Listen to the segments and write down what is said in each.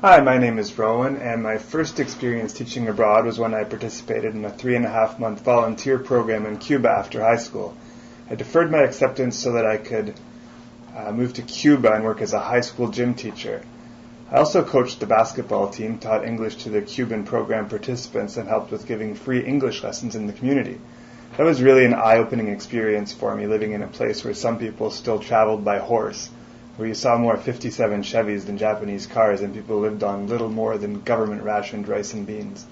Hi, my name is Rowan, and my first experience teaching abroad was when I participated in a 3.5-month volunteer program in Cuba after high school. I deferred my acceptance so that I could move to Cuba and work as a high school gym teacher. I also coached the basketball team, taught English to the Cuban program participants, and helped with giving free English lessons in the community. That was really an eye-opening experience for me, living in a place where some people still traveled by horse, where you saw more 57 Chevys than Japanese cars, and people lived on little more than government-rationed rice and beans.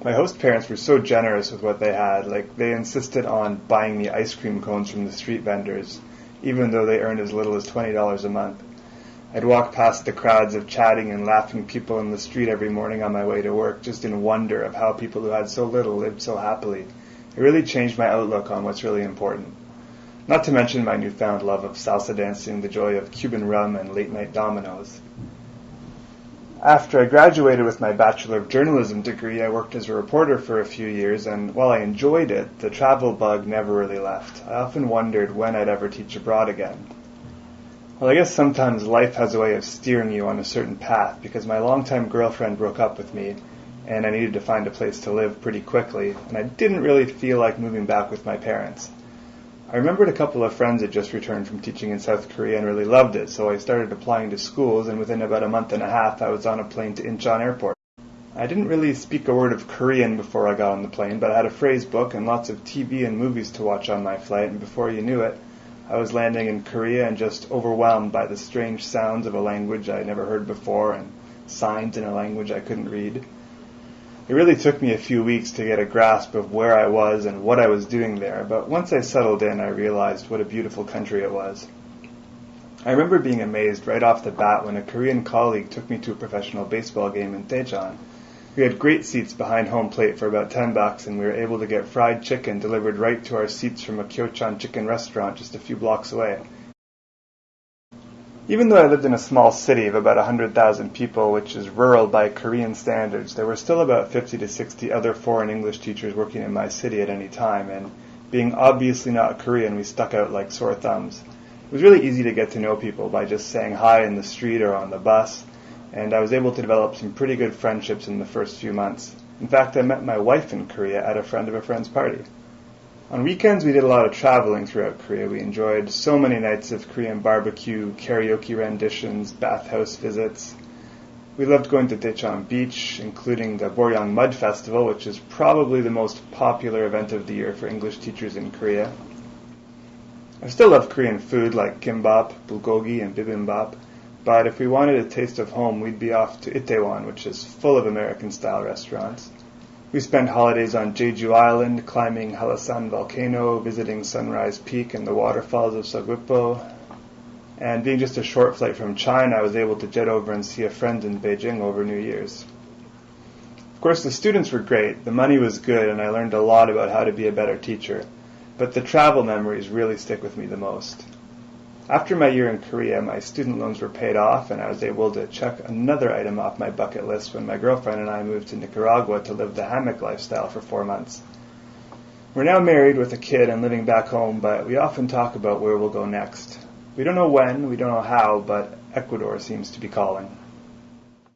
My host parents were so generous with what they had, they insisted on buying me ice cream cones from the street vendors, even though they earned as little as $20 a month. I'd walk past the crowds of chatting and laughing people in the street every morning on my way to work, just in wonder of how people who had so little lived so happily. It really changed my outlook on what's really important. Not to mention my newfound love of salsa dancing, the joy of Cuban rum, and late-night dominoes. After I graduated with my Bachelor of Journalism degree, I worked as a reporter for a few years, and while I enjoyed it, the travel bug never really left. I often wondered when I'd ever teach abroad again. Well, I guess sometimes life has a way of steering you on a certain path, because my longtime girlfriend broke up with me, and I needed to find a place to live pretty quickly, and I didn't really feel like moving back with my parents. I remembered a couple of friends had just returned from teaching in South Korea and really loved it, so I started applying to schools, and within about a month and a half I was on a plane to Incheon Airport. I didn't really speak a word of Korean before I got on the plane, but I had a phrase book and lots of TV and movies to watch on my flight, and before you knew it, I was landing in Korea and just overwhelmed by the strange sounds of a language I had never heard before and signs in a language I couldn't read. It really took me a few weeks to get a grasp of where I was and what I was doing there, but once I settled in, I realized what a beautiful country it was. I remember being amazed right off the bat when a Korean colleague took me to a professional baseball game in Daejeon. We had great seats behind home plate for about $10, and we were able to get fried chicken delivered right to our seats from a Kyochon chicken restaurant just a few blocks away. Even though I lived in a small city of about 100,000 people, which is rural by Korean standards, there were still about 50 to 60 other foreign English teachers working in my city at any time, and being obviously not Korean, we stuck out like sore thumbs. It was really easy to get to know people by just saying hi in the street or on the bus, and I was able to develop some pretty good friendships in the first few months. In fact, I met my wife in Korea at a friend of a friend's party. On weekends, we did a lot of traveling throughout Korea. We enjoyed so many nights of Korean barbecue, karaoke renditions, bathhouse visits. We loved going to Daejeon Beach, including the Boryang Mud Festival, which is probably the most popular event of the year for English teachers in Korea. I still love Korean food like kimbap, bulgogi, and bibimbap, but if we wanted a taste of home, we'd be off to Itaewon, which is full of American-style restaurants. We spent holidays on Jeju Island, climbing Halasan Volcano, visiting Sunrise Peak and the waterfalls of Seogwipo. And being just a short flight from China, I was able to jet over and see a friend in Beijing over New Year's. Of course, the students were great, the money was good, and I learned a lot about how to be a better teacher. But the travel memories really stick with me the most. After my year in Korea, my student loans were paid off, and I was able to check another item off my bucket list when my girlfriend and I moved to Nicaragua to live the hammock lifestyle for 4 months. We're now married with a kid and living back home, but we often talk about where we'll go next. We don't know when, we don't know how, but Ecuador seems to be calling.